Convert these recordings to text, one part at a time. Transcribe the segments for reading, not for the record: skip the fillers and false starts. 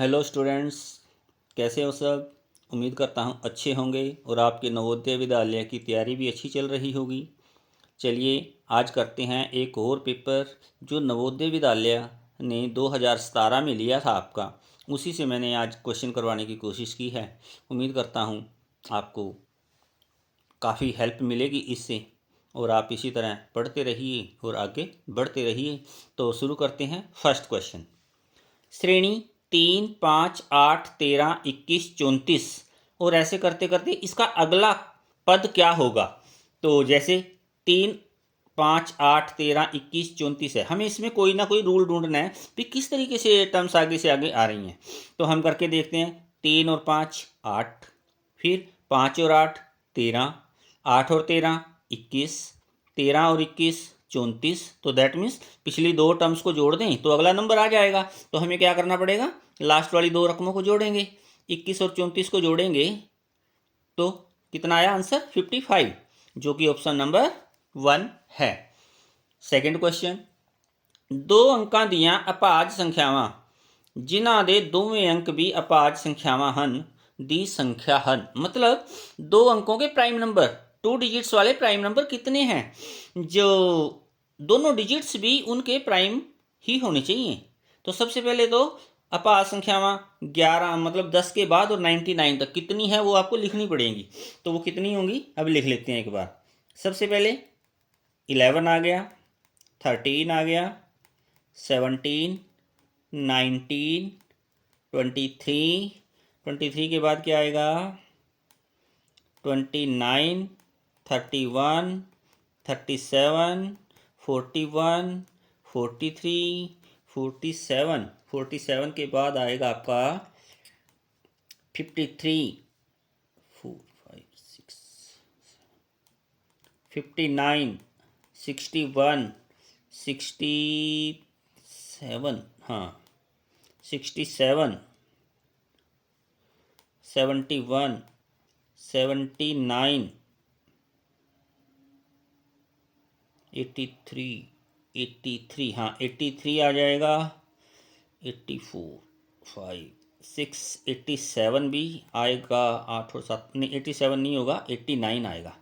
Hello students, कैसे हो सब। उम्मीद करता हूँ अच्छे होंगे और आपके नवोदय विद्यालय की तैयारी भी अच्छी चल रही होगी। चलिए आज करते हैं एक और पेपर जो नवोदय विद्यालय ने 2017 में लिया था आपका, उसी से मैंने आज क्वेश्चन करवाने की कोशिश की है। उम्मीद करता हूँ आपको काफ़ी हेल्प मिलेगी इससे और आप इसी तरह पढ़ते रहिए और आगे बढ़ते रहिए। तो शुरू करते हैं फर्स्ट क्वेश्चन। श्रेणी 3, 5, 8, 13, 21, 34 और ऐसे करते करते इसका अगला पद क्या होगा। तो जैसे 3, 5, 8, 13, 21, 34 है, हमें इसमें कोई ना कोई रूल ढूंढना है कि किस तरीके से टर्म्स आगे से आगे आ रही हैं। तो हम करके देखते हैं। 3 और 5 8, फिर 5 और 8 13, 8 और 13 21, 13 और 21 34। तो दैट मीन्स पिछली दो टर्म्स को जोड़ दें तो अगला नंबर आ जाएगा। तो हमें क्या करना पड़ेगा, लास्ट वाली दो रकमों को जोड़ेंगे। 21 और 34 को जोड़ेंगे तो कितना आया आंसर 55, जो कि ऑप्शन नंबर 1 है। Second question. दो अंਕਾਂ ਦੀਆਂ ਅਭਾਜ ਸੰਖਿਆਵਾਂ ਜਿਨ੍ਹਾਂ ਦੇ ਦੋਵੇਂ अंक भी ਅਭਾਜ ਸੰਖਿਆਵਾਂ ਹਨ ਦੀ संख्या ਹਨ। मतलब दो अंकों के प्राइम नंबर, 2 डिजिट्स वाले प्राइम नंबर कितने हैं, जो दोनों डिजिट्स भी उनके प्राइम ही होने चाहिए। तो सबसे पहले तो अपार संख्यावां 11 मतलब 10 के बाद और 99 तक कितनी है वो आपको लिखनी पड़ेगी। तो वो कितनी होंगी अब लिख लेते हैं एक बार। सबसे पहले 11 आ गया, 13 आ गया, 17, 19, 23 के बाद क्या आएगा 29, 31, 37, 41, 43, 47 के बाद आएगा आपका 53, 4, 5, 6, 59, 61, 67, हाँ 67, 71, 79, 83, हाँ 83 आ जाएगा, 84, 5, 6, 87 भी आएगा, 8 और 7 नहीं 87 नहीं होगा, 89 आएगा,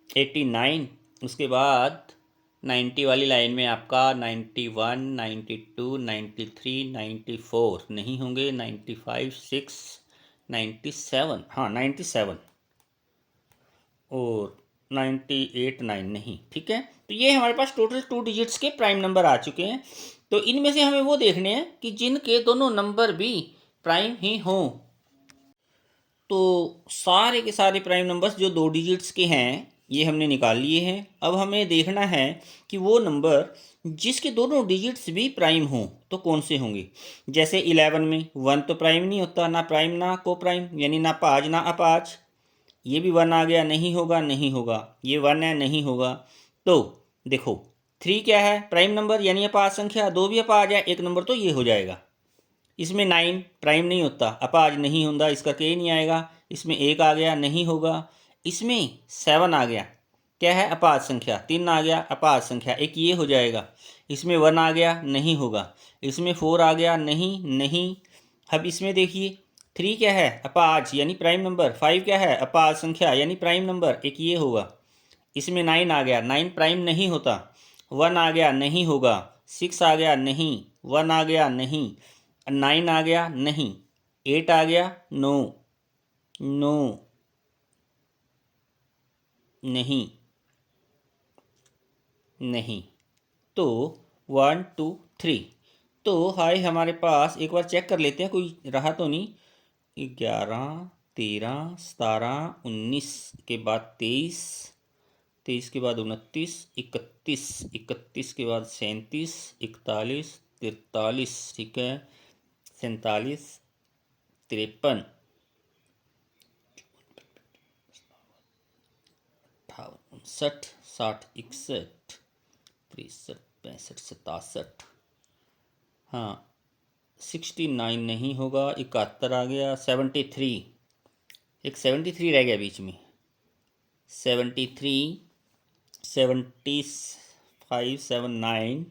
89। उसके बाद 90 वाली लाइन में आपका 91, 92, 93, 94 नहीं होंगे, 95, 6, 97, हाँ 97 और 98, 9 नहीं। ठीक है, तो ये हमारे पास टोटल 2 डिजिट्स के प्राइम नंबर आ चुके हैं। तो इनमें से हमें वो देखने हैं कि जिनके दोनों नंबर भी प्राइम ही हों। तो सारे के सारे प्राइम नंबर्स जो 2 डिजिट्स के हैं ये हमने निकाल लिए हैं। अब हमें देखना है कि वो नंबर जिसके दोनों डिजिट्स भी प्राइम हों तो कौन से होंगे। जैसे 11 में 1 तो प्राइम नहीं होता, ना प्राइम ना को प्राइम, यानी ना पाँच ना अपाँच। ये भी 1 आ गया, नहीं होगा नहीं होगा, ये 1 है नहीं होगा। तो देखो 3 क्या है प्राइम नंबर यानी अपाज संख्या, 2 भी अपाज है, एक नंबर तो ये हो जाएगा। इसमें 9 प्राइम नहीं होता, अपाज नहीं होता, इसका के नहीं आएगा। इसमें 1 आ गया नहीं होगा। इसमें 7 आ गया, क्या है अपाज संख्या। 3 आ गया अपाज संख्या, एक ये हो जाएगा। इसमें 1 आ गया नहीं होगा। इसमें 4 आ गया नहीं नहीं। अब इसमें देखिए 3 क्या है अपाज यानी प्राइम नंबर, 5 क्या है अपाज संख्या यानी प्राइम नंबर, एक ये होगा। इसमें 9 आ गया, 9 प्राइम नहीं होता। 1 आ गया नहीं होगा। 6 आ गया नहीं, 1 आ गया नहीं, 9 आ गया नहीं, 8 आ गया नो नो नहीं नहीं। तो 1 2 3। तो हाय हमारे पास एक बार चेक कर लेते हैं कोई रहा तो नहीं। 11 13 17 19 के बाद 23, 23 के बाद 29, 31, 31 के बाद 37, 41, 43, ठीक है 47, 53, 58, 59, 60, 61, 63, 65, 67, हाँ 69 नहीं होगा, 71 आ गया, 73, एक 73 रह गया बीच में, 73, 75, 79,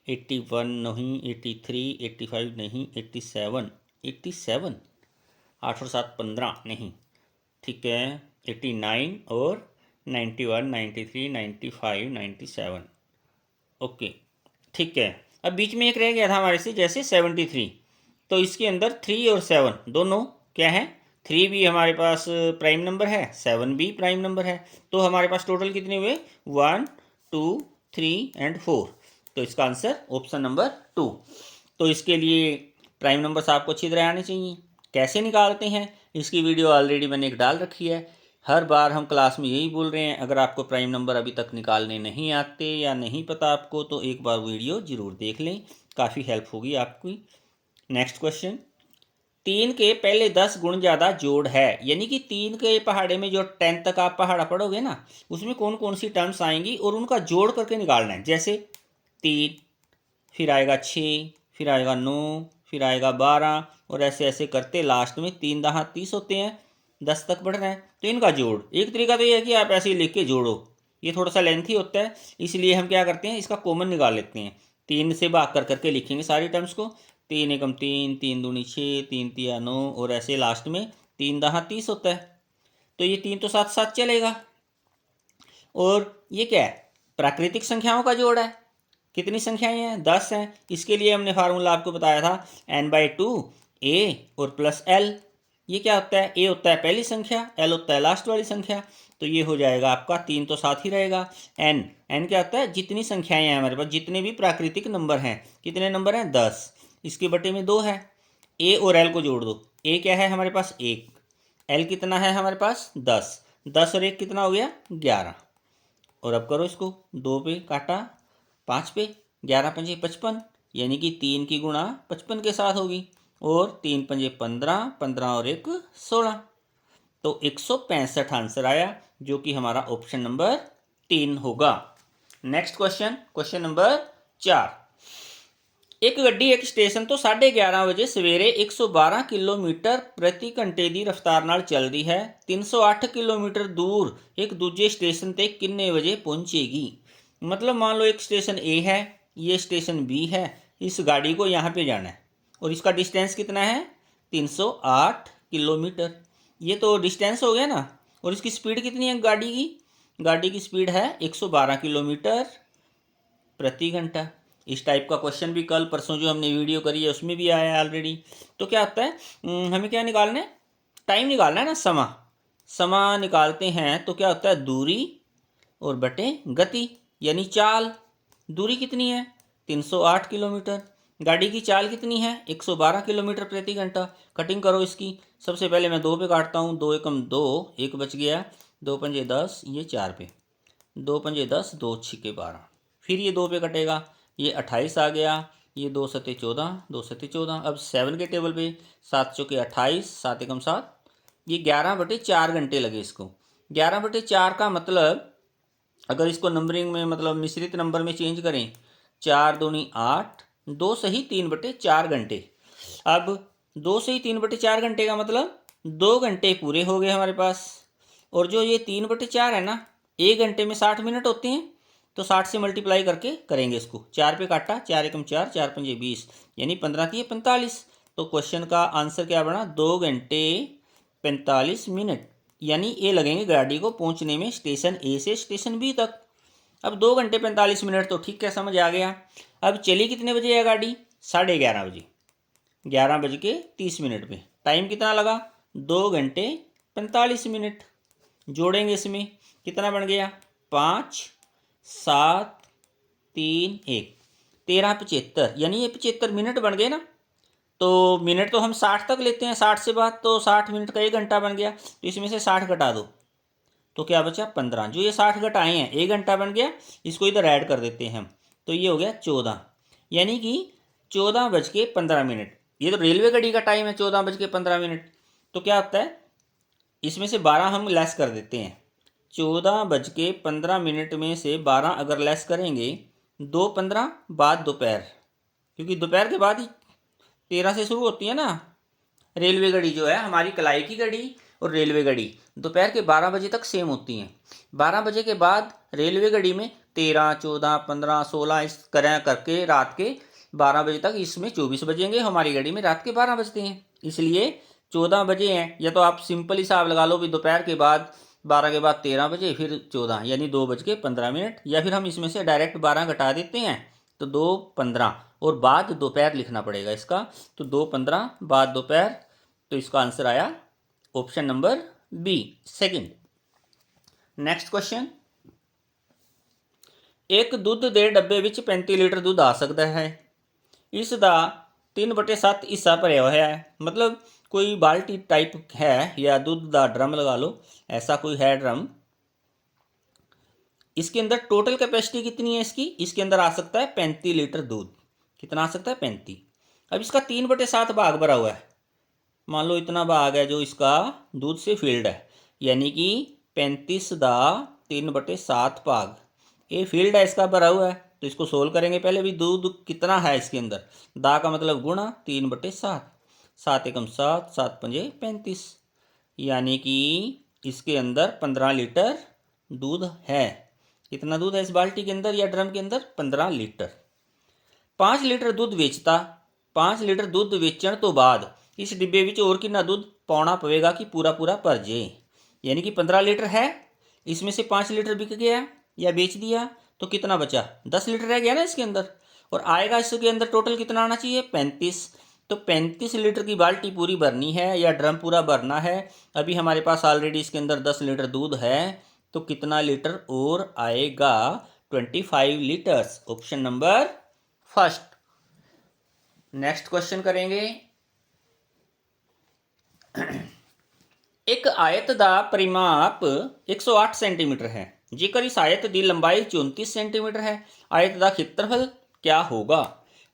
81 नहीं, 83, 85 नहीं, 87, 87, 8 और 7 15 नहीं, ठीक है। 89 और 91, 93, 95, 97, ओके, ठीक है। अब बीच में एक रह गया था हमारे से, जैसे 73, तो इसके अंदर 3 और 7 दोनों क्या है, 3 भी हमारे पास प्राइम नंबर है, 7 भी प्राइम नंबर है, तो हमारे पास टोटल कितने हुए, 1, 2, 3 एंड 4। तो इसका आंसर ऑप्शन नंबर 2। तो इसके लिए प्राइम नंबर्स आपको अच्छी तरह आने चाहिए। कैसे निकालते हैं, इसकी वीडियो ऑलरेडी मैंने एक डाल रखी है। हर बार हम क्लास में यही बोल रहे हैं, अगर आपको प्राइम नंबर अभी तक निकालने नहीं आते या नहीं पता आपको, तो एक बार वीडियो ज़रूर देख लें, काफ़ी हेल्प होगी आपकी। नेक्स्ट क्वेश्चन, 3 के पहले 10 गुण ज़्यादा जोड़ है, यानी कि 3 के पहाड़े में जो 10 तक आप पहाड़ा पढ़ोगे ना, उसमें कौन कौन सी टर्म्स आएंगी और उनका जोड़ करके निकालना है। जैसे 3, फिर आएगा 6, फिर आएगा 9, फिर आएगा 12, और ऐसे ऐसे करते लास्ट में 3 दहा 30 होते हैं, 10 तक बढ़ रहा है, तो इनका जोड़। एक तरीका तो ये है कि आप ऐसे ही लिख के जोड़ो, ये थोड़ा सा लेंथी होता है, इसलिए हम क्या करते हैं, इसका कॉमन निकाल लेते हैं। 3 से भाग कर करके लिखेंगे सारी टर्म्स को, 3 एकम 3, 3 दूनी 6, 3 तिया 9, और ऐसे लास्ट में 3 दहा 30 होता है। तो ये 3 तो साथ साथ चलेगा। और ये क्या है, प्राकृतिक संख्याओं का जोड़ है। कितनी संख्याएं हैं, 10 हैं। इसके लिए हमने फार्मूला आपको बताया था n/2 a और प्लस l। ये क्या होता है, a होता है पहली संख्या, l होता है लास्ट वाली संख्या, तो ये हो जाएगा आपका 3 तो साथ ही रहेगा। n क्या होता है, जितनी संख्याएं हैं हमारे पास, जितने भी प्राकृतिक नंबर हैं, कितने नंबर हैं, 10, इसके बटे में 2 है। a और l को जोड़ दो, a क्या है हमारे पास 1, l कितना है हमारे पास 10, 10 और 1 कितना हो गया 11। और अब करो इसको, 2 पे काटा 5 पे, 11 पंजे 55, यानी कि 3 की गुणा 55 के साथ होगी, और 3 पंजे 15, 15 और 1 16, तो 165 आंसर आया, जो कि हमारा ऑप्शन नंबर 3 होगा। नेक्स्ट क्वेश्चन, क्वेश्चन नंबर 4, एक गड्डी एक स्टेशन तो 11:30 ਵਜੇ ਸਵੇਰੇ 112 ਕਿਲੋਮੀਟਰ ਪ੍ਰਤੀ ਘੰਟੇ ਦੀ ਰਫ਼ਤਾਰ ਨਾਲ ਚੱਲਦੀ ਹੈ, 308 किलोमीटर दूर एक दूजे स्टेशन ਤੇ कितने बजे पहुंचेगी। मतलब मान लो एक स्टेशन ए है, ये स्टेशन बी है, इस गाड़ी को यहाँ पे जाना है, और इसका डिस्टेंस कितना है 308 किलोमीटर। ये तो डिस्टेंस हो गया ना, और इसकी स्पीड कितनी है गाड़ी की स्पीड है 112 किलोमीटर प्रति घंटा। इस टाइप का क्वेश्चन भी कल परसों जो हमने वीडियो करी है उसमें भी आया है ऑलरेडी। तो क्या होता है, हमें क्या निकालना है, टाइम निकालना है ना, समा निकालते हैं, तो क्या होता है दूरी और बटे गति, यानी चाल। दूरी कितनी है 308 किलोमीटर, गाड़ी की चाल कितनी है 112 किलोमीटर प्रति घंटा। कटिंग करो इसकी, सबसे पहले मैं 2 पे काटता हूँ, 2 एकम 2, 1 बच गया, 2 पंजे 10, ये 4 पे, 2 पंजे 10, 2 छिके 12, फिर ये 2 पे कटेगा, ये 28 आ गया, ये 2 सते 14, 2 सते 14। अब 7 के टेबल पे 7 चौके 28, 7 एकम 7, ये 11/4 घंटे लगे इसको। 11/4 का मतलब अगर इसको नंबरिंग में मतलब मिश्रित नंबर में चेंज करें, 4 दूनी 8, 2 सही 3/4 घंटे। अब 2 सही 3/4 घंटे का मतलब 2 घंटे पूरे हो गए हमारे पास। और जो ये 3/4 है ना, 1 घंटे में 60 मिनट होते हैं, तो 60 से मल्टीप्लाई करके करेंगे इसको। 4 पे काटा, 4 एकम 4, 4 पंजे 20, यानी 15 की 45। तो क्वेश्चन का आंसर क्या बना, 2 घंटे 45 मिनट, यानी ये लगेंगे गाड़ी को पहुंचने में स्टेशन ए से स्टेशन बी तक। अब 2 घंटे 45 मिनट तो ठीक है, समझ आ गया। अब चली कितने बजे है गाड़ी, 11:30 बजे, 11:30 पे। टाइम कितना लगा, 2 घंटे 45 मिनट। जोड़ेंगे इसमें, कितना बन गया 5, 7, 3, 1, 13/75, यानी ये 75 मिनट बन गए ना। तो मिनट तो हम 60 तक लेते हैं, 60 से बाद तो 60 मिनट का 1 घंटा बन गया, तो इसमें से 60 घटा दो, तो क्या बचा 15। जो ये 60 घटाए हैं 1 घंटा बन गया, इसको इधर ऐड कर देते हैं हम, तो ये हो गया 14, यानी कि 14:15। ये तो रेलवे गाड़ी का टाइम है 14:15। तो क्या होता है, इसमें से 12 हम लेस कर देते हैं, 14:15 में से 12 अगर लेस करेंगे, 2:15 बाद दोपहर, क्योंकि दोपहर के बाद ही 13 से शुरू होती है ना रेलवे गाड़ी जो है हमारी, कलाई की गाड़ी और रेलवे गाड़ी दोपहर के 12 बजे तक सेम होती हैं। 12 बजे के बाद रेलवे गाड़ी में 13, 14, 15, 16 इस तरह करके रात के 12 बजे तक, इसमें 24 बजेंगे, हमारी गाड़ी में रात के 12 बजते हैं। इसलिए 14 बजे हैं, या तो आप सिंपल हिसाब लगा लो भी दोपहर के बाद 12 के बाद 13 बजे फिर 14 यानी 2:15, या फिर हम इसमें से डायरेक्ट 12 घटा देते हैं तो 2:15 और बाद दोपहर लिखना पड़ेगा इसका, तो 2:15 बाद दोपहर। तो इसका आंसर आया option number B, second. Next question, एक दुੱਧ ਦੇ ਡੱਬੇ ਵਿੱਚ 35 ਲੀਟਰ ਦੁੱਧ ਆ ਸਕਦਾ ਹੈ, ਇਸ ਦਾ 3/7 ਹਿੱਸਾ ਭਰਿਆ ਹੋਇਆ है। मतलब कोई बाल्टी टाइप है या दूध का ड्रम लगा लो, ऐसा कोई है ड्रम, इसके अंदर टोटल कैपेसिटी कितनी है इसके अंदर आ सकता है 35 लीटर दूध। कितना आ सकता है? 35। अब इसका 3/7 भाग भरा हुआ है, मान लो इतना भाग है जो इसका दूध से फील्ड है, यानी कि 35 का 3/7 भाग ये फील्ड है इसका भरा हुआ है। तो इसको सोल्व करेंगे, पहले भी दूध कितना है इसके अंदर, दा का मतलब गुणा 3/7, 7 एकम 7, 7 पंजे 35, यानी कि इसके अंदर 15 लीटर दूध है। कितना दूध है इस बाल्टी के अंदर या ड्रम के अंदर? 15 लीटर। 5 लीटर दूध वेचता, 5 लीटर दूध वेचण तो बाद इस डिब्बे में और कितना दूध पाउना पवेगा कि पूरा पूरा भर जाए। यानी कि 15 लीटर है, इसमें से 5 लीटर बिक गया या बेच दिया तो कितना बचा? 10 लीटर रह गया ना इसके अंदर, और आएगा इसके अंदर टोटल कितना आना चाहिए? 35। तो 35 लीटर की बाल्टी पूरी भरनी है या ड्रम पूरा भरना है। अभी हमारे पास ऑलरेडी इसके अंदर 10 लीटर दूध है, तो कितना लीटर और आएगा? 25 litres, option number first. Next question करेंगे, एक आयत का परिमाप 108 सेंटीमीटर है, जेकर इस आयत की लंबाई 34 सेंटीमीटर है, आयत का क्षेत्रफल क्या होगा?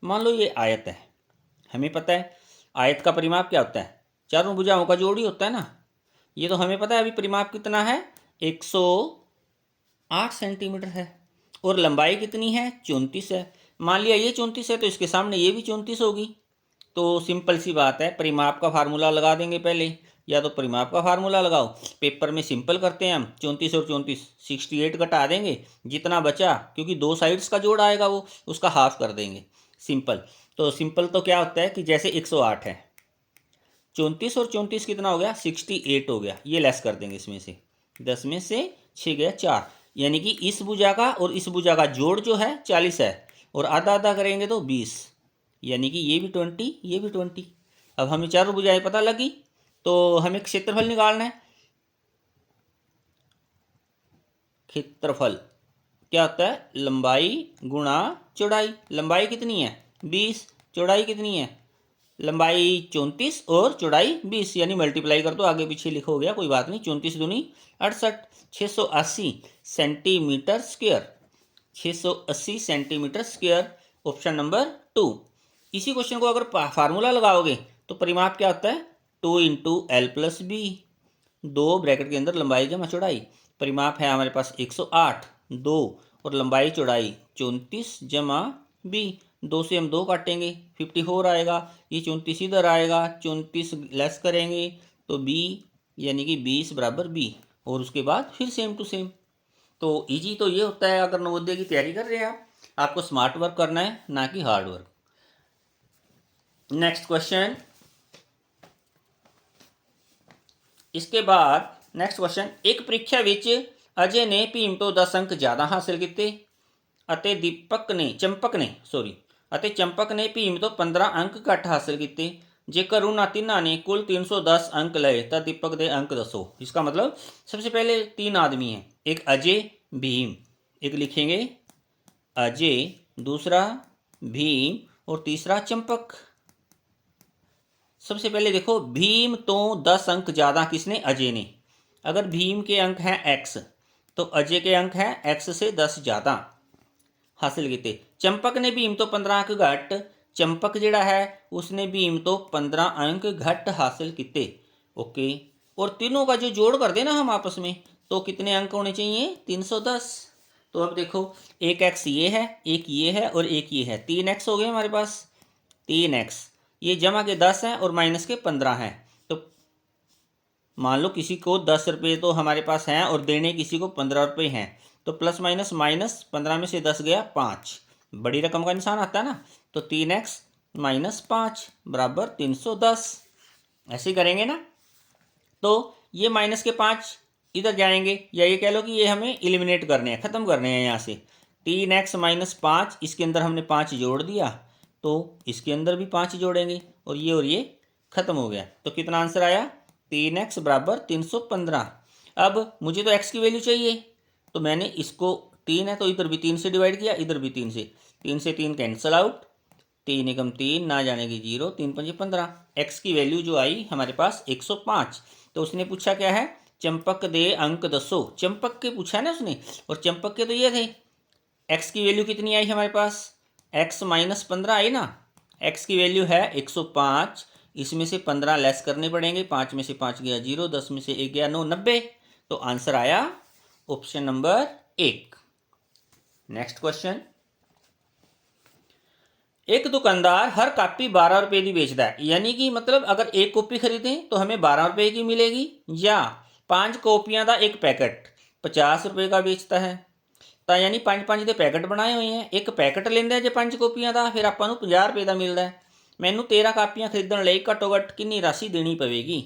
मान लो ये आयत है, हमें पता है आयत का परिमाप क्या होता है, चारों भुजाओं का जोड़ ही होता है ना, ये तो हमें पता है। अभी परिमाप कितना है? 108 सेंटीमीटर है, और लंबाई कितनी है? 34 है। मान लिया ये 34 है तो इसके सामने ये भी 34 होगी। तो सिंपल सी बात है, परिमाप का फार्मूला लगा देंगे पहले, या तो परिमाप का फार्मूला लगाओ, पेपर में सिंपल करते हैं हम, 34 और 34 68 घटा देंगे, जितना बचा क्योंकि दो साइड्स का जोड़ आएगा वो उसका हाफ कर देंगे, सिंपल। तो सिंपल तो क्या होता है कि जैसे 108 है, 34 और 34 कितना हो गया? 68 हो गया, ये लेस कर देंगे इसमें से, 10 में से 6 गया 4, यानी कि इस भुजा का और इस भुजा का जोड़ जो है 40 है, और आधा आधा करेंगे तो 20, यानी कि ये भी 20 ये भी 20। अब हमें चारों भुजाएं पता लगी, तो हमें क्षेत्रफल निकालना है। क्षेत्रफल क्या होता है? लंबाई गुणा चौड़ाई। लंबाई कितनी है? 20। चौड़ाई कितनी है? लंबाई 34 और चौड़ाई 20, यानी मल्टीप्लाई कर दो, आगे पीछे लिखो, हो गया, कोई बात नहीं। 34 दूनी 68, 680 centimetre square, 680 centimetre square, option number 2। इसी क्वेश्चन को अगर फार्मूला लगाओगे तो परिमाप क्या होता है? 2 × L+B, 2 ब्रैकेट के अंदर लंबाई जमा चौड़ाई, परिमाप है हमारे पास 108, 2 और लंबाई चौड़ाई 34 जमा B, 2 से हम 2 काटेंगे 54 आएगा, ये 34 इधर आएगा, 34 लेस करेंगे तो B, यानी कि 20 बराबर B, और उसके बाद फिर सेम टू सेम। तो इजी तो ये होता है, अगर नवोदय की तैयारी कर रहे हैं आपको स्मार्ट वर्क करना है, ना कि हार्ड वर्क। नेक्स्ट क्वेश्चन, इसके बाद नेक्स्ट क्वेश्चन, एक परीक्षा विच अजय ने भीम तो 10 अंक ज़्यादा हासिल किए ਅਤੇ ਚੰਪਕ ਨੇ ਭੀਮ ਤੋਂ 15 ਅੰਕ ਘੱਟ ਹਾसिल किए। जेकर उन्होंने तीनों ने कुल 310 अंक लए तो दीपक के अंक दसो। इसका मतलब सबसे पहले 3 आदमी हैं, एक अजय, भीम, एक लिखेंगे अजय, दूसरा भीम और तीसरा चंपक। सबसे पहले देखो, भीम तो 10 अंक ज़्यादा किसने? अजय ने। अगर भीम के अंक हैं x तो अजय के अंक हैं x से 10 ज़्यादा हासिल किए। चंपक ने भीम तो 15 अंक घट, चंपक जिहड़ा है उसने भीम तो 15 अंक घट हासिल किए। ओके, और तीनों का जो जोड़ कर देना हम आपस में, तो कितने अंक होने चाहिए? 310। तो अब देखो, एक x ये है, एक ये है और एक ये है, 3x हो गए हमारे पास। 3x ये जमा के 10 हैं और माइनस के 15 हैं। तो मान लो किसी को 10 रुपये तो हमारे पास हैं और देने किसी को 15 रुपये हैं, तो प्लस माइनस माइनस 15 में से 10 गया 5, बड़ी रकम का निशान आता है ना। तो 3x - 5 बराबर 310। ऐसे ही करेंगे ना। तो ये माइनस के 5 इधर जाएंगे, या ये कह लो कि ये हमें एलिमिनेट करने हैं, ख़त्म करने हैं यहाँ से। 3x माइनस 5, इसके अंदर हमने 5 जोड़ दिया, तो इसके अंदर भी 5 जोड़ेंगे और ये ख़त्म हो गया। तो कितना आंसर आया? 3x बराबर 315। अब मुझे तो x की वैल्यू चाहिए, तो मैंने इसको 3 है तो इधर भी 3 से डिवाइड किया, इधर भी 3 से 3 कैंसिल आउट, 3 एकम 3, ना जाने की 0, 3 पंजे 15। एक्स की वैल्यू जो आई हमारे पास 105। तो उसने पूछा क्या है? चंपक दे अंक दसो। चंपक के पूछा है ना उसने, और चंपक के तो ये थे। एक्स की वैल्यू कितनी आई हमारे पास? एक्स माइनस 15 आई ना। एक्स की वैल्यू है 105, इसमें से 15 लेस करने पड़ेंगे। 5 में से 5 गया 0, 10 में से 1 गया 9, 90। तो आंसर आया ऑप्शन नंबर 1। Next question. एक दुकानदार हर कापी 12 रुपए की बेचता है, यानी कि मतलब अगर एक कॉपी खरीदें तो हमें 12 रुपए की मिलेगी, या 5 कॉपियां का एक पैकेट 50 रुपए का बेचता है। तो यानी 5-5 के पैकेट बनाए हुए हैं, एक पैकेट लेंदा जो 5 कॉपियां का, फिर आपां नूं 50 रुपए का मिलता है। मैनू 13 कापियां खरीदण लई घट्टो घट्ट कितनी राशि देनी पवेगी?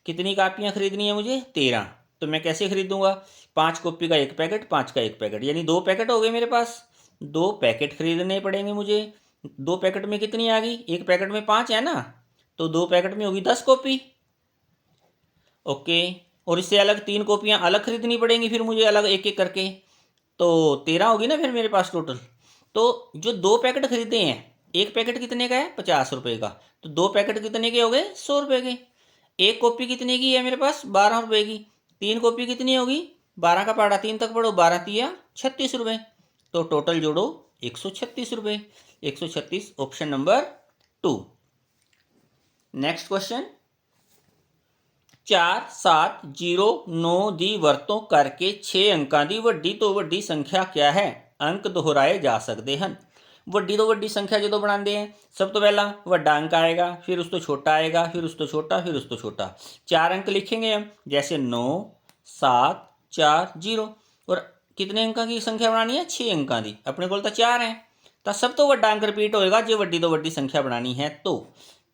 कितनी कापियां खरीदनी है मुझे? 13। तो मैं कैसे खरीदूंगा? 5 कॉपी का एक पैकेट, 5 का एक पैकेट, यानी 2 पैकेट हो गए मेरे पास। 2 पैकेट खरीदने पड़ेंगे मुझे। 2 पैकेट में कितनी आ गई? एक पैकेट में 5 है ना, तो 2 पैकेट में होगी 10 कॉपी। ओके। और इससे अलग 3 कॉपियां अलग खरीदनी पड़ेंगी फिर मुझे, अलग एक एक करके। तो 13 होगी ना फिर मेरे पास टोटल। तो जो 2 पैकेट खरीदे हैं, एक पैकेट कितने का है? 50 रुपए का। तो 2 पैकेट कितने के हो गए? 100 रुपए के। एक कॉपी कितने की है मेरे पास? 12 रुपए की। 3 कॉपी कितनी होगी? 12 का पहाड़ा 3 तक पढ़ो, 12 तिया 36 रुपए। तो टोटल जोड़ो 136 रुपए। 136 ऑप्शन नंबर 2। Next question. 4 7 0 9 ਦੀ ਵਰਤੋਂ ਕਰਕੇ 6 ਅੰਕਾਂ ਦੀ ਵੱਡੀ ਤੋਂ ਵੱਡੀ ਸੰਖਿਆ क्या है? अंक दोहराए जा सकते हैं। ਵੱਡੀ ਤੋਂ ਵੱਡੀ संख्या जो बनाते हैं, सब तो पहला ਵੱਡਾ अंक आएगा, फिर उस तो छोटा आएगा, फिर उस तो छोटा, फिर उस तो छोटा। 4 अंक लिखेंगे हम, जैसे 9 7 4 0। और कितने अंकों की संख्या बनानी है? 6 अंकों की। अपने को तो 4 है, तो सब तो ਵੱਡਾ अंक रिपीट होएगा जो ਵੱਡੀ ਤੋਂ ਵੱਡੀ संख्या बनानी है। तो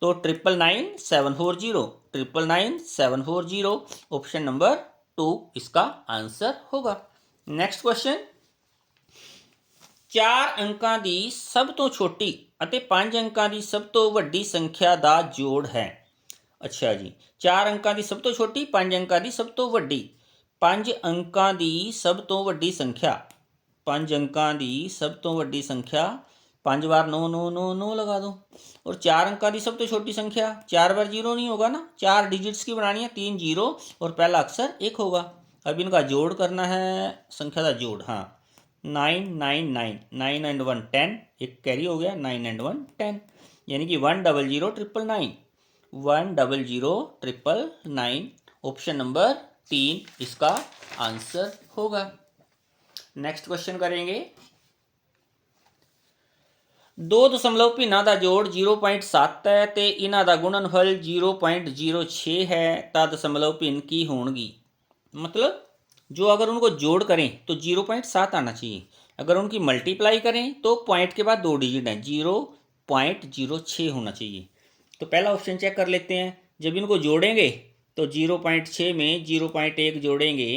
999 740, 999 740 ऑप्शन नंबर 2 इसका आंसर होगा। Next question. 4 अंकों की सब तो छोटी ਅਤੇ 5 अंकों की सब तो ਵੱਡੀ संख्या का जोड़ है। अच्छा जी, 4 अंकों की सब तो छोटी, 5 अंकों की सब तो ਵੱਡੀ। 5 अंकों की सब तो ਵੱਡੀ संख्या, 5 अंकों की सब तो ਵੱਡੀ संख्या, 5 बार 9 9 9 9 लगा दो। और 4 अंकों की सब तो छोटी संख्या, 4 बार 0 नहीं होगा ना, 4 डिजिट्स की बनानी है, 3 0 और पहला अक्षर 1 होगा। अब इनका जोड़ करना है, संख्या का जोड़। हाँ, 9 9 9 9 एंड 1 10, एक कैरी हो गया, 9 एंड 1 10, यानी कि 1 0 0 9 9 1 0 0 9 ऑप्शन नंबर 3 इसका आंसर होगा। नेक्स्ट क्वेश्चन करेंगे। 2 दशमलव भिन्नां का जोड़ 0.7 है तो इन्हां दा गुणनफल 0.06 है, तो दशमलव भिन्न की होणगी? मतलब जो अगर उनको जोड़ करें तो 0.7 आना चाहिए, अगर उनकी मल्टीप्लाई करें तो पॉइंट के बाद 2 डिजिट हैं, 0.06 होना चाहिए। तो पहला ऑप्शन चेक कर लेते हैं। जब इनको जोड़ेंगे तो 0.6 में 0.1 जोड़ेंगे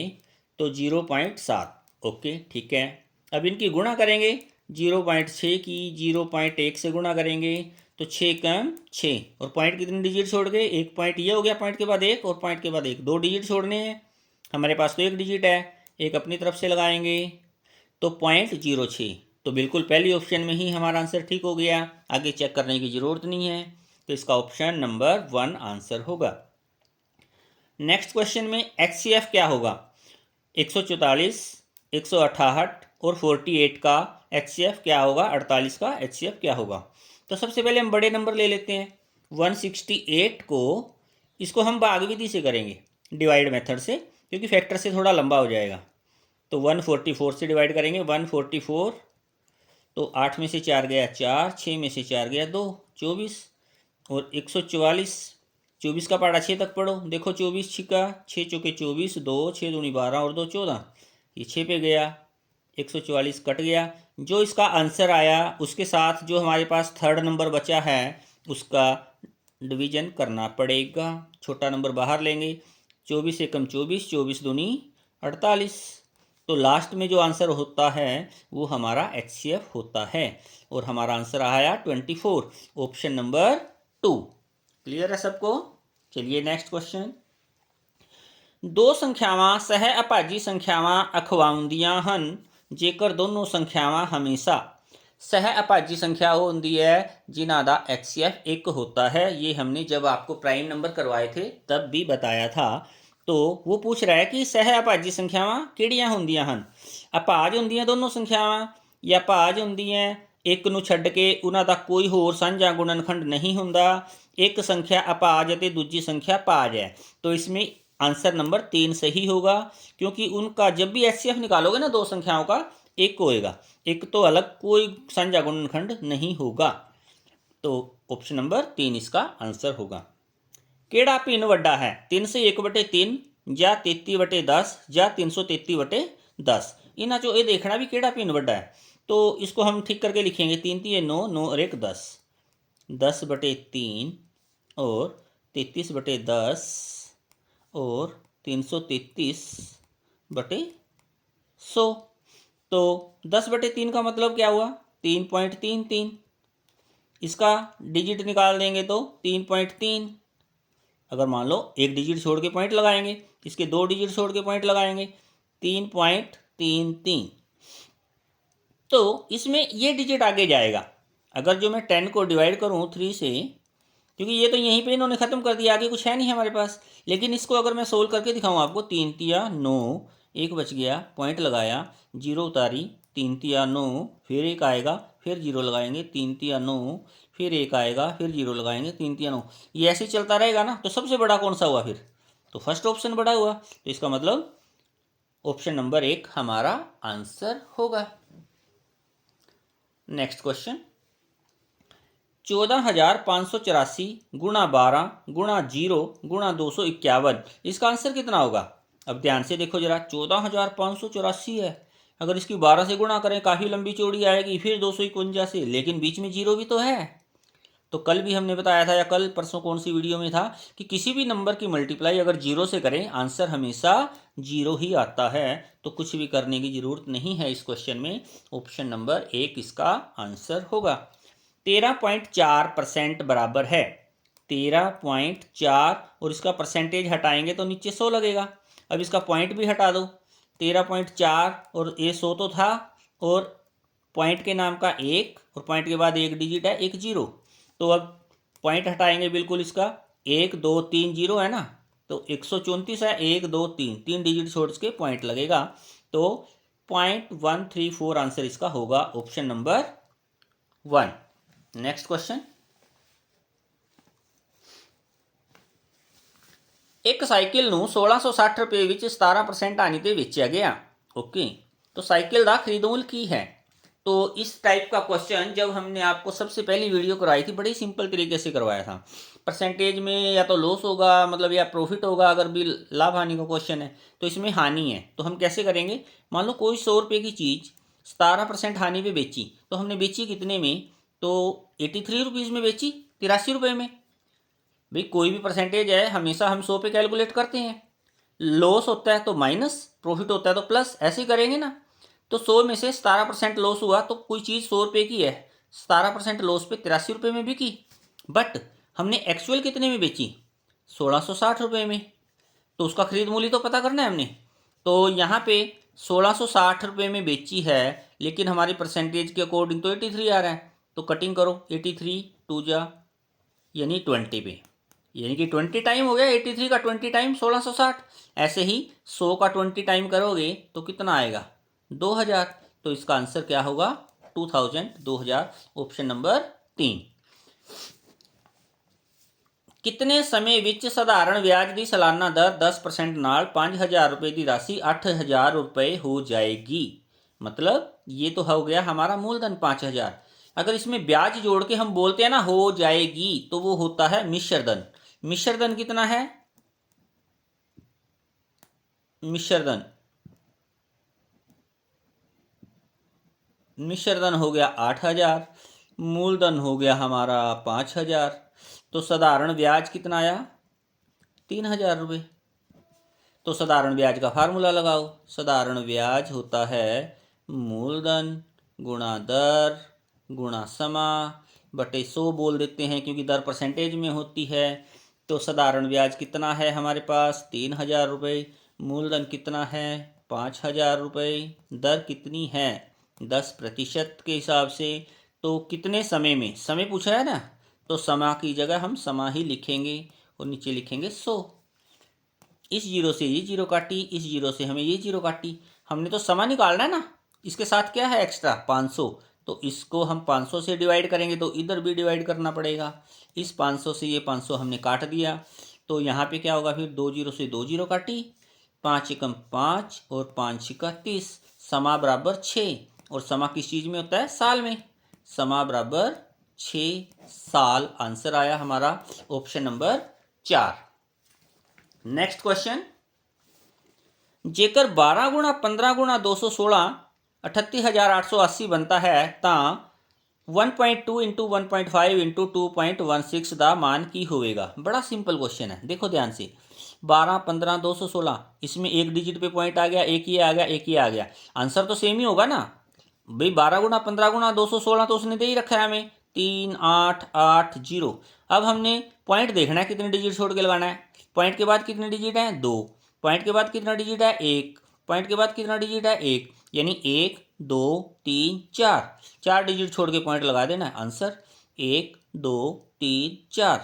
तो 0.7। ओके ठीक है। अब इनकी गुणा करेंगे, 0.6 की 0.1 से गुणा करेंगे तो 6 कम 6, और पॉइंट कितने डिजिट छोड़ गए? एक पॉइंट ये हो गया, पॉइंट के बाद एक और पॉइंट के बाद एक, 2 डिजिट छोड़ने हैं। हमारे पास तो एक डिजिट है, एक अपनी तरफ से लगाएंगे तो 0.06। तो बिल्कुल पहली ऑप्शन में ही हमारा आंसर ठीक हो गया, आगे चेक करने की ज़रूरत नहीं है। तो इसका ऑप्शन नंबर 1 आंसर होगा। नेक्स्ट क्वेश्चन में HCF क्या होगा? 144, 168 और 48 का HCF क्या होगा? 48 का HCF क्या होगा? तो सबसे पहले हम बड़े नंबर ले लेते हैं। 168 को, इसको हम भाग विधि से करेंगे, डिवाइड मेथड से, क्योंकि फैक्टर से थोड़ा लंबा हो जाएगा। तो 144 से डिवाइड करेंगे, 144, तो 8 में से 4 गया 4, 6 में से 4 गया 2, 24। और 144, 24 का पहाड़ा 6 तक पढ़ो, देखो 24 छिका 6 चौके 24, 2 6 दूनी 12 और 2 14, ये 6 पे गया, 144 कट गया। जो इसका आंसर आया उसके साथ जो हमारे पास थर्ड नंबर बचा है उसका डिवीजन करना पड़ेगा। छोटा नंबर बाहर लेंगे, 24 एकम 24, 24 दूनी 48। तो लास्ट में जो आंसर होता है वो हमारा HCF होता है और हमारा आंसर आया 24, ऑप्शन नंबर 2। क्लियर है सबको? चलिए नेक्स्ट क्वेश्चन। दो संख्यावां सह अभाजी संख्यावां अखवाउंदियां हन जेकर दोनों संख्यावां हमेशा सह अभाजी संख्या होती है जिन्हां दा HCF 1 होता है। ये हमने जब आपको प्राइम नंबर करवाए थे तब भी बताया था। तो वो पूछ रहा है कि सह अभाजी संख्यावां किहड़ियां हुंदियां हन। अभाज हुंदियां दोनों संख्यावां या भाज हुंदियां एक नूं छड्ड के उन्हां दा कोई होर साझा गुणनखंड नहीं हुंदा। एक संख्या अभाज ते दूजी संख्या भाज है। तो इसमें आंसर नंबर 3 सही होगा, क्योंकि उनका जब भी HCF निकालोगे ना दो संख्याओं का एक होएगा, एक तो अलग कोई साझा गुणनखंड नहीं होगा। तो ऑप्शन नंबर 3 इसका आंसर होगा। केड़ा भिन्न वड्डा है 3 से 1/3 या 33/10 या 333/10। इन्हां चो ये देखना भी केड़ा भिन्न वड्डा है। तो इसको हम ठीक करके लिखेंगे 3 3 9 9 और 1 10, 10/3 और 33/10 और 333/100। तो 10/3 का मतलब क्या हुआ 3.33। इसका डिजिट निकाल देंगे तो 3.3। अगर मान लो एक डिजिट छोड़ के पॉइंट लगाएंगे, इसके दो डिजिट छोड़ के पॉइंट लगाएंगे, 3.33। तो इसमें ये डिजिट आगे जाएगा। अगर जो मैं 10 को डिवाइड करूँ 3 से, क्योंकि ये तो यहीं पे इन्होंने ख़त्म कर दिया, आगे कुछ है नहीं हमारे पास। लेकिन इसको अगर मैं सोल्व करके दिखाऊँ आपको, 3 तिया 9, एक बच गया, पॉइंट लगाया, जीरो उतारी, 3 तिया 9, फिर एक आएगा, फिर जीरो लगाएंगे, 3 तिया 9, फिर एक आएगा, फिर जीरो लगाएंगे, 3 तिया 9। ये ऐसे चलता रहेगा ना। तो सबसे बड़ा कौन सा हुआ फिर? तो फर्स्ट ऑप्शन बड़ा हुआ। तो इसका मतलब ऑप्शन नंबर 1 हमारा आंसर होगा। Next question. 14,584 गुणा 12 गुणा 0 गुणा 251, इसका आंसर कितना होगा? अब ध्यान से देखो जरा, 14,584 है, अगर इसकी 12 से गुणा करें काफ़ी लंबी चौड़ी आएगी, फिर 251 से, लेकिन बीच में जीरो भी तो है। तो कल भी हमने बताया था, या कल परसों कौन सी वीडियो में था, कि किसी भी नंबर की मल्टीप्लाई अगर जीरो से करें आंसर हमेशा जीरो ही आता है। तो कुछ भी करने की जरूरत नहीं है इस क्वेश्चन में। ऑप्शन नंबर 1 इसका आंसर होगा। 13.4% बराबर है 13.4, और इसका परसेंटेज हटाएंगे तो नीचे 100 लगेगा। अब इसका पॉइंट भी हटा दो, 13.4 और ये 100 तो था, और पॉइंट के नाम का एक, और पॉइंट के बाद एक डिजिट है, एक जीरो। तो अब पॉइंट हटाएंगे बिल्कुल इसका, 1 2 3 जीरो है ना, तो 134 है, 1 2 3, तीन डिजिट छोड़ के पॉइंट लगेगा। तो 0.134 आंसर इसका होगा, ऑप्शन नंबर 1। Next question. एक साइकिल ਨੂੰ 1660 रुपए ਵਿੱਚ 17% हानि ਤੇ ਵੇਚਿਆ ਗਿਆ। ओके, तो साइकिल ਦਾ खरीद मूल्य की है। तो इस टाइप का क्वेश्चन जब हमने आपको सबसे पहली वीडियो कराई थी, बड़ी सिंपल तरीके से करवाया था। परसेंटेज में या तो लॉस होगा, मतलब या प्रॉफिट होगा, अगर भी लाभ हानि का क्वेश्चन है तो इसमें हानि है। तो हम कैसे करेंगे, मान लो कोई 100 रुपये की चीज़ 17% हानि पे बेची, तो हमने बेची कितने में, तो 83 रुपीज़ में बेची, 83 रुपये में। भाई कोई भी परसेंटेज है हमेशा हम 100 पे कैलकुलेट करते हैं, लॉस होता है तो माइनस, प्रॉफिट होता है तो प्लस, ऐसे ही करेंगे ना। तो 100 में से 17% लॉस हुआ, तो कोई चीज़ 100 रुपये की है, 17% लॉस पे 83 रुपये में बिकी, बट हमने एक्चुअल कितने में बेची, 1660 रुपये में। तो उसका खरीद मूल्य तो पता करना है हमने। तो यहाँ पे 1660 रुपये में बेची है, लेकिन हमारी परसेंटेज के अकॉर्डिंग तो 83 आ रहा है। तो कटिंग करो, 83 2 जा यानी 20 पे, यानी कि 20 टाइम हो गया, 83 का 20 टाइम 1660। ऐसे ही 100 का 20 टाइम करोगे तो कितना आएगा, 2000। तो इसका आंसर क्या होगा, 2000, ऑप्शन नंबर 3। कितने समय विच साधारण ब्याज की सालाना दर 10% नाल 5000 रुपये की राशि 8000 रुपये हो जाएगी। मतलब ये तो हो गया हमारा मूलधन 5000। अगर इसमें ब्याज जोड़ के हम बोलते हैं ना हो जाएगी, तो वो होता है मिश्रधन। मिश्रधन कितना है, मिश्रधन मिश्रधन हो गया 8000, मूलधन हो गया हमारा 5000। तो साधारण ब्याज कितना आया? 3000 रुपये। तो साधारण ब्याज का फार्मूला लगाओ। साधारण ब्याज होता है मूलधन गुणा दर गुणा समय बटे 100 बोल देते हैं क्योंकि दर परसेंटेज में होती है। तो साधारण ब्याज कितना है हमारे पास? 3000 रुपये। मूलधन कितना है? 5000 रुपये। दर कितनी है? 10% के हिसाब से। तो कितने समय में? समय पूछा है ना, तो समय की जगह हम समय ही लिखेंगे और नीचे लिखेंगे 100। इस जीरो से ये जीरो काटी, इस जीरो से हमें ये जीरो काटी। हमने तो समय निकालना है ना, इसके साथ क्या है एक्स्ट्रा? 500। तो इसको हम 500 से डिवाइड करेंगे तो इधर भी डिवाइड करना पड़ेगा। इस 500 से ये 500 हमने काट दिया। तो यहाँ पे क्या होगा फिर? 2 जीरो से 2 जीरो काटी, 5 एकम 5 और 5 छिका 30। समा बराबर 6। और समा किस चीज़ में होता है? साल में। समा बराबर 6 साल। आंसर आया हमारा ऑप्शन नंबर 4। नेक्स्ट क्वेश्चन, जेकर 12 गुणा 15 गुणा 216 38,880 बनता है ता 1.2 इंटू 1.5 इंटू 2.16 दा मान की होएगा। बड़ा सिंपल क्वेश्चन है, देखो ध्यान से। 12 15 216, इसमें एक डिजिट पे पॉइंट आ गया, एक ये आ गया, एक ये आ गया। आंसर तो सेम ही होगा ना भाई। 12 गुणा 15 गुणा 216 तो उसने दे ही रखा है हमें 3 8 8 0। अब हमने पॉइंट देखना है कितने डिजिट छोड़ के लगाना है। पॉइंट के बाद कितने डिजिट हैं? 2। पॉइंट के बाद कितना डिजिट है? 1। पॉइंट के बाद कितना डिजिट है? 1। यानी 1 2 3 4, 4 डिजिट छोड़ के पॉइंट लगा देना है। आंसर 1 2 3 4।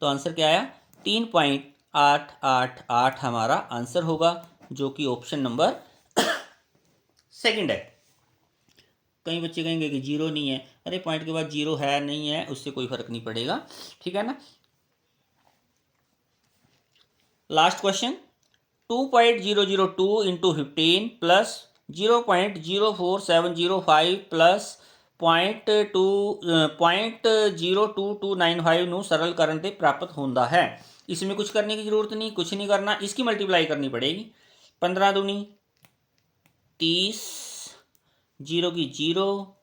तो आंसर क्या आया? 3.888 हमारा आंसर होगा, जो कि ऑप्शन नंबर सेकंड है। कई बच्चे कहेंगे कि जीरो नहीं है। अरे पॉइंट के बाद जीरो है नहीं है उससे कोई फर्क नहीं पड़ेगा, ठीक है ना। Last question, 2.002 into 15 plus 0.04705 plus 0.029295 ਨੂੰ सरल ਕਰਨ ਤੇ प्राप्त होता है। इसमें कुछ करने की जरूरत नहीं, कुछ नहीं करना, इसकी मल्टीप्लाई करनी पड़ेगी। 15 दूनी 30, जीरो की जीरो,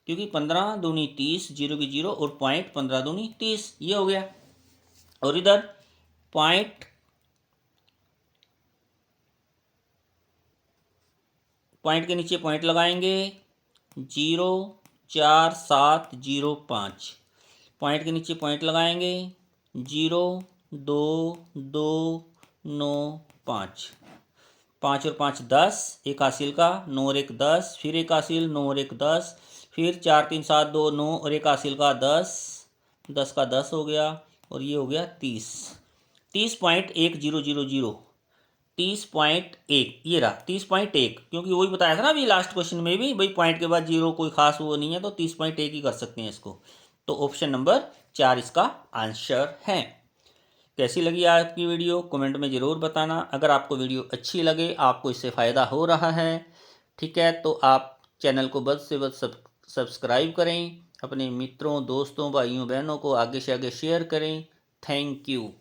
क्योंकि 15 दूनी 30, जीरो की जीरो और पॉइंट 15 दूनी 30, ये हो गया। और इधर पॉइंट के नीचे पॉइंट लगाएंगे 04705। पॉइंट के नीचे पॉइंट लगाएंगे 02295। 5 और 5 10, एक हासिल का, 9 और 1 10, फिर एक हासिल, 9 और 1 10, फिर 4 3 7 2 9 और एक हासिल का 10, 10 का 10 हो गया और ये हो गया 30। 30.1000, 30.1, ये रहा 30.1, क्योंकि वही बताया था ना अभी लास्ट क्वेश्चन में भी भाई पॉइंट के बाद जीरो कोई खास वो नहीं है, तो 30.1 ही कर सकते हैं इसको। तो ऑप्शन नंबर 4 इसका आंसर है। कैसी लगी आपकी वीडियो कमेंट में ज़रूर बताना। अगर आपको वीडियो अच्छी लगे, आपको इससे फ़ायदा हो रहा है, ठीक है, तो आप चैनल को बद से बद सब्सक्राइब करें, अपने मित्रों दोस्तों भाइयों बहनों को आगे से आगे शेयर करें। Thank you.